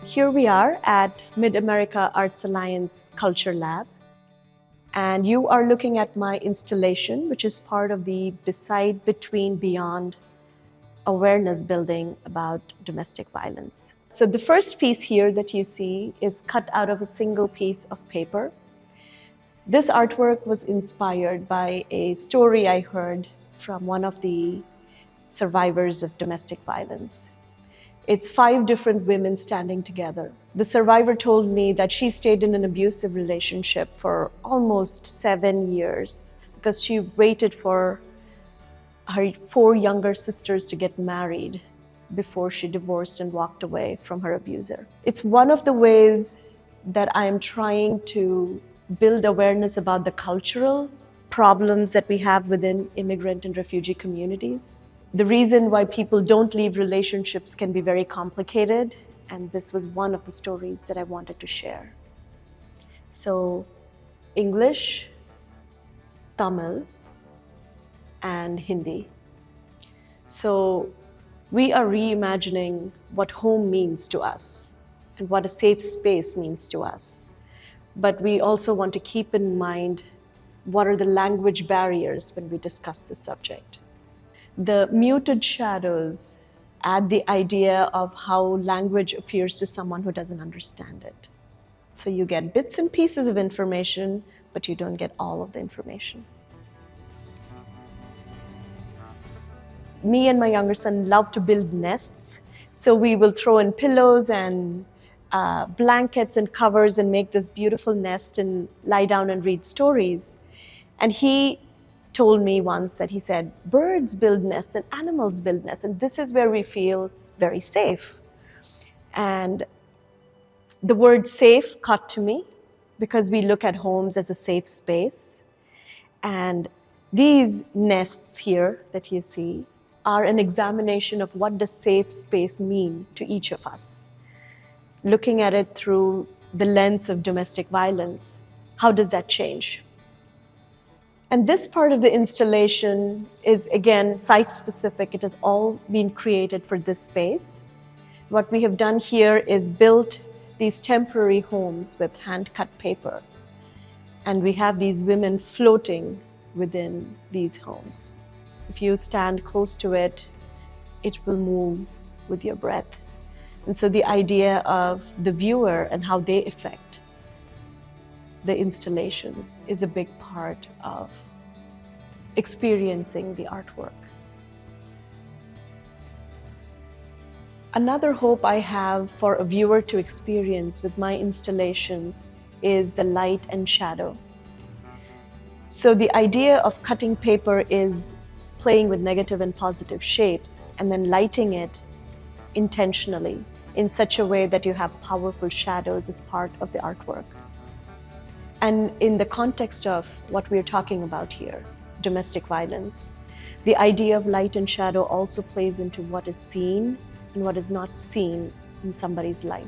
Here we are at Mid-America Arts Alliance Culture Lab, and you are looking at my installation, which is part of the Beside, Between, Beyond awareness building about domestic violence. So the first piece here that you see is cut out of a single piece of paper. This artwork was inspired by a story I heard from one of the survivors of domestic violence. It's 5 different women standing together. The survivor told me that she stayed in an abusive relationship for almost 7 years because she waited for her 4 younger sisters to get married before she divorced and walked away from her abuser. It's one of the ways that I am trying to build awareness about the cultural problems that we have within immigrant and refugee communities. The reason why people don't leave relationships can be very complicated, and this was one of the stories that I wanted to share. So, English, Tamil, and Hindi. So, we are reimagining what home means to us and what a safe space means to us. But we also want to keep in mind what are the language barriers when we discuss this subject. The muted shadows add the idea of how language appears to someone who doesn't understand it. So you get bits and pieces of information, but you don't get all of the information. Me and my younger son love to build nests. So we will throw in pillows and blankets and covers and make this beautiful nest and lie down and read stories. And he told me once that he said, birds build nests and animals build nests, and this is where we feel very safe. And the word safe caught to me because we look at homes as a safe space. And these nests here that you see are an examination of what does safe space mean to each of us. Looking at it through the lens of domestic violence, how does that change? And this part of the installation is, again, site-specific. It has all been created for this space. What we have done here is built these temporary homes with hand-cut paper. And we have these women floating within these homes. If you stand close to it, it will move with your breath. And so the idea of the viewer and how they affect the installations is a big part of experiencing the artwork. Another hope I have for a viewer to experience with my installations is the light and shadow. So the idea of cutting paper is playing with negative and positive shapes and then lighting it intentionally in such a way that you have powerful shadows as part of the artwork. And in the context of what we're talking about here, domestic violence, the idea of light and shadow also plays into what is seen and what is not seen in somebody's life.